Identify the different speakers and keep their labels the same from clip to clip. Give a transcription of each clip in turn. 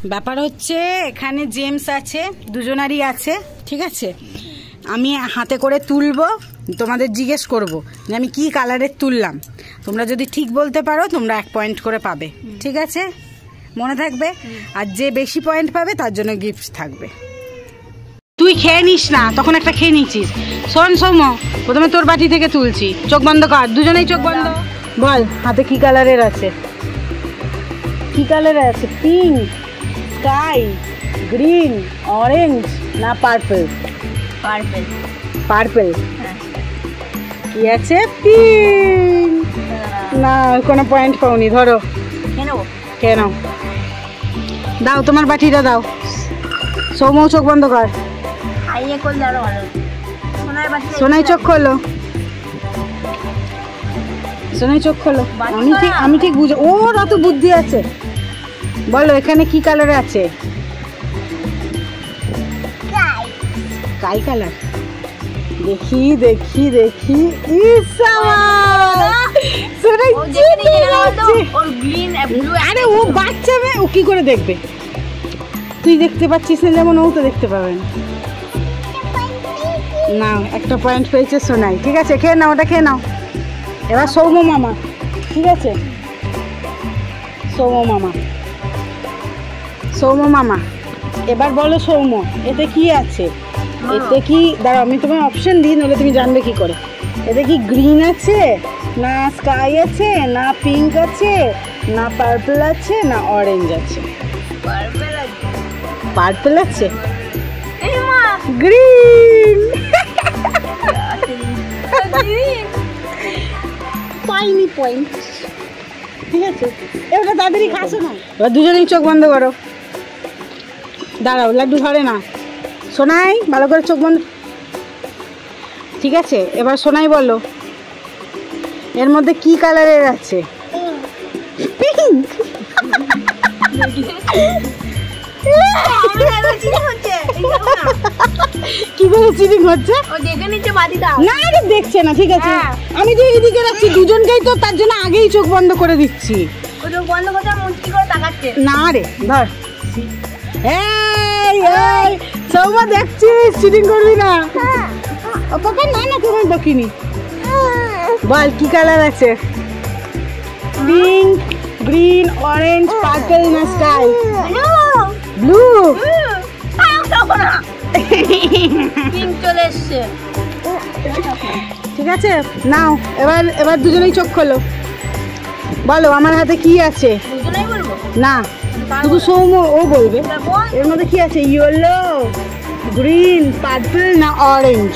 Speaker 1: ব্যাপার হচ্ছে এখানে জেমস আছে, দুজনারই আছে, ঠিক আছে। আমি হাতে করে তুলবো, তোমাদের জিজ্ঞেস করব যে আমি কি কালারের তুললাম। তোমরা যদি ঠিক বলতে পারো তোমরা 1 পয়েন্ট করে পাবে, ঠিক আছে, মনে থাকবে। আর যে বেশি পয়েন্ট পাবে তার জন্য গিফট থাকবে। তুই খেয়ে নিস না, তখন একটা খেয়ে নিচ্ছিস। শোন সৌম্য, প্রথমে তোর বাটি থেকে তুলছি, চোখ বন্ধ কর, দুজনেই চোখ বন্ধ। বল হাতে কি কালারের আছে, কি কালারের আছে? পিঙ্ক, স্কাই, গ্রিন, অরেঞ্জ না পার্পল?
Speaker 2: পার্পল।
Speaker 1: পার্পল কি আছে? পিঙ্ক। না, কোনো পয়েন্ট পাওনি, ধরো খেয়ে নাও। দাও তোমার বাটিটা দাও। সৌম্য চোখ বন্ধ কর। সোনাই চোখ খোলো, সোনাই চোখ খোলো। আমি ঠিক বুঝো, ওর অত বুদ্ধি আছে। বলো এখানে কি কালার আছে? Sky colour. দেখি দেখি দেখি, আরে ও বাচ্চা মেয়ে, ও কি করে দেখবে? তুই দেখতে পাচ্ছিস না যেমন ও তো দেখতে পাবে না। একটা পয়েন্ট পেয়েছে সোনাই, ঠিক আছে, খেয়ে নাও, ওটা খেয়ে নাও। এবার সৌম্য মামা, ঠিক আছে, সৌম্য মামা, সৌম্য মামা এবার বলো সৌম্য, এতে কি আছে? এতে কি, দাঁড়াও আমি তোমায় অপশন দিই, নাহলে তুমি জানবে কি করে। এতে কি গ্রিন আছে, না স্কাই আছে, না পিঙ্ক আছে, না পার্পল আছে, না অরেঞ্জ আছে? পার্পল আছে, গ্রিন। পাইনি পয়েন্ট, ঠিক আছে। এবার তাড়াতাড়ি খাসো না, এবার দুজনেই চোখ বন্ধ করো। দাঁড়াও, লাড্ডু ধরে না। সোনাই ভালো করে চোখ বন্ধ, ঠিক আছে। এবার সোনাই বলো এর মধ্যে কি কালারের আছে? পিঙ্ক। কি করে চিটিং হচ্ছে? না রে দেখছে না, ঠিক আছে। আমি তো এদিকে রাখছি দুজনকেই, তো তার জন্য আগেই চোখ বন্ধ করে দিচ্ছি। না রে ধর। এই সৌম্য দেখছিস, চিটিং করবি না। বাবা না না, তোমার বকিনি। বল কি কালার আছে? পিঙ্ক, গ্রিন, অরেঞ্জ, পার্পল না স্কাই? ব্লু।
Speaker 2: পিঙ্ক চলে এসছে,
Speaker 1: ঠিক আছে নাও। এবার দুজনেই চোখ খোলো। বলো আমার হাতে কি আছে? না, শুধু সৌম্য ও বলবে। এর মধ্যে কি আছে? ইয়েলো, গ্রিন, পার্পল না অরেঞ্জ?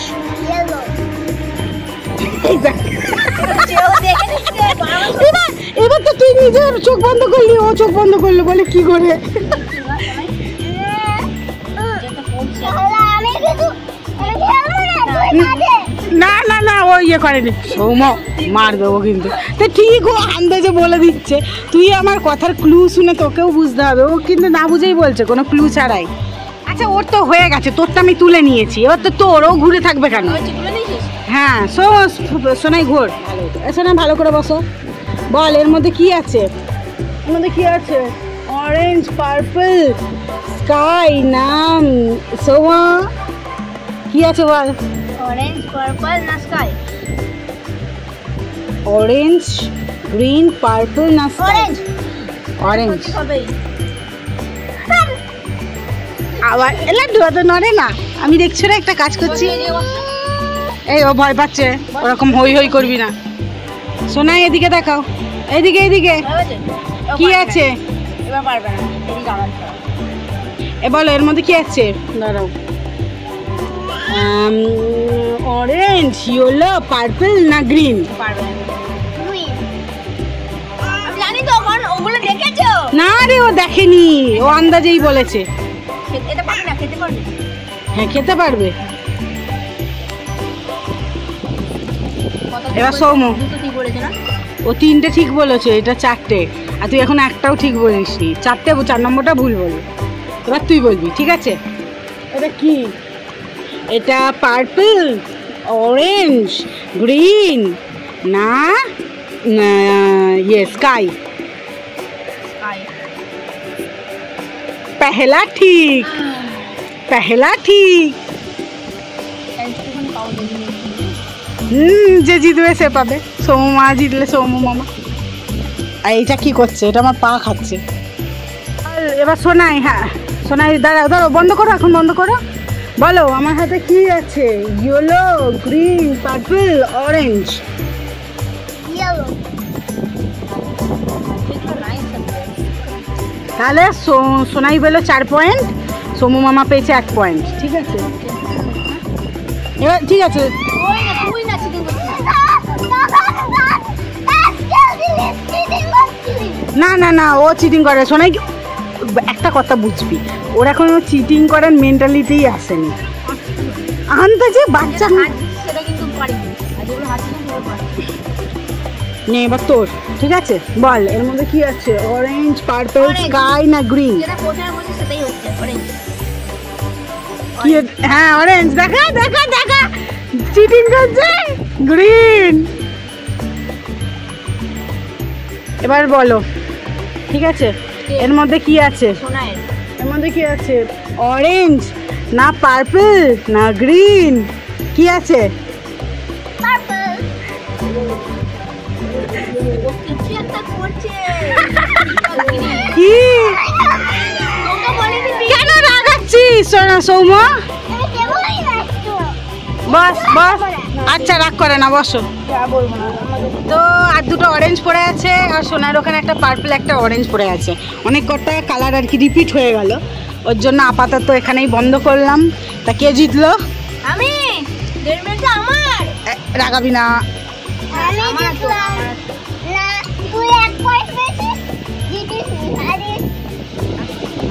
Speaker 1: এবার তো তুই নিজের চোখ বন্ধ করলি, ও চোখ বন্ধ করলো, বলে কি করে? না না না, ও ইয়ে করেনি। সৌম্য মার দেবো কিন্তু। তো ঠিক, ও আন্দাজে বলে দিচ্ছে। তুই আমার কথার ক্লু শুনে তোকেও বুঝতে হবে, ও কিন্তু না বুঝেই বলছে, কোনো ক্লু ছাড়াই। আচ্ছা ওর তো হয়ে গেছে, তোরটা আমি তুলে নিয়েছি, এবার তো তোর, ও ঘুরে থাকবে কেন? হ্যাঁ সোনাই ঘোর, সোনাই ভালো করে বসো। বল এর মধ্যে কি আছে? এর মধ্যে কি আছে? অরেঞ্জ, পার্পল, স্কাই না সৌম্য কি আছে বল?
Speaker 2: অরেঞ্জ, পার্পল না স্কাই?
Speaker 1: অরেঞ্জ, গ্রিন, পার্পল না স্কাই? অরেঞ্জ। আবার এলা ধোয়া তো নড়ে না, আমি দেখছি না একটা কাজ করছি। এই ও ভয় পাচ্ছে, ওরকম হই হই করবি না। সোনাই এদিকে দেখাও, এদিকে এদিকে কি আছে?
Speaker 2: এবার পারবে না,
Speaker 1: এ বলো এর মধ্যে কি আছে? দাঁড়াও, অরেঞ্জ, ইয়েলো, পার্পল না গ্রিন? না রে ও দেখেনি, ও আন্দাজেই বলেছে। হ্যাঁ খেতে পারবে। এবার সৌম্য, ও 3টে ঠিক বলেছে, এটা 4টে, আর তুই এখন একটাও ঠিক বলিসনি। 4 নম্বরটা ভুল বলবি। এবার তুই বলবি, ঠিক আছে? এটা কি? এটা পার্পল, অরেঞ্জ, গ্রিন না ইয়ে স্কাই? पहला ठीक, पहला ठीक। যে জিতবে সে পাবে। সৌমু মা জিতলে সৌমু মামা। আর এইটা কি করছে? এটা আমার পা খাচ্ছে। আর এবার সোনাই, হ্যাঁ সোনাই দাঁড়াও দাঁড়াও, বন্ধ করো এখন, বন্ধ করো। বলো আমার হাতে কি আছে? Yellow, green, purple, orange. তাহলে সোনাই পেলো 4 পয়েন্ট, সোমু মামা পেয়েছে 1 পয়েন্ট। ঠিক আছে এবার ঠিক আছে। না না না, ও চিটিং করে। সোনাই একটা কথা বুঝবি, ওর এখন চিটিং করার মেন্টালিটিই আসেনি। আনতে যে বাচ্চা নে, এবার তোর। ঠিক আছে বল এর মধ্যে কি আছে? অরেঞ্জ, পার্পল, স্কাই না গ্রিন? কি? হ্যাঁ অরেঞ্জ। দেখা দেখা দেখা, চিটিং করছে। গ্রিন। এবার বলো ঠিক আছে এর মধ্যে কি আছে? এর মধ্যে কি আছে? অরেঞ্জ না পার্পল না গ্রিন? কি আছে? কি? কেন রাগাচ্ছিস সৌম্য? বস বস। আচ্ছা রাগ করে না, বসো। তো আর দুটো অরেঞ্জ পড়ে আছে, আর সোনার ওখানে একটা পার্পল একটা অরেঞ্জ পড়ে আছে। অনেক কটা কালার আর কি রিপিট হয়ে গেল, ওর জন্য আপাতত এখানেই বন্ধ করলাম। তা কে জিতলো?
Speaker 2: আমি। আমার
Speaker 1: রাগাবি না।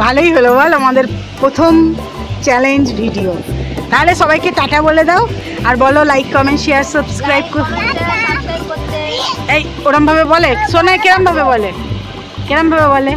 Speaker 1: ভালোই হলো বল, আমাদের প্রথম চ্যালেঞ্জ ভিডিও। তাহলে সবাইকে টাটা বলে দাও, আর বলো লাইক কমেন্ট শেয়ার সাবস্ক্রাইব করতে। এই ওরম ভাবে বলে সোনাই, কেরম ভাবে বলে? কেরম ভাবে বলে?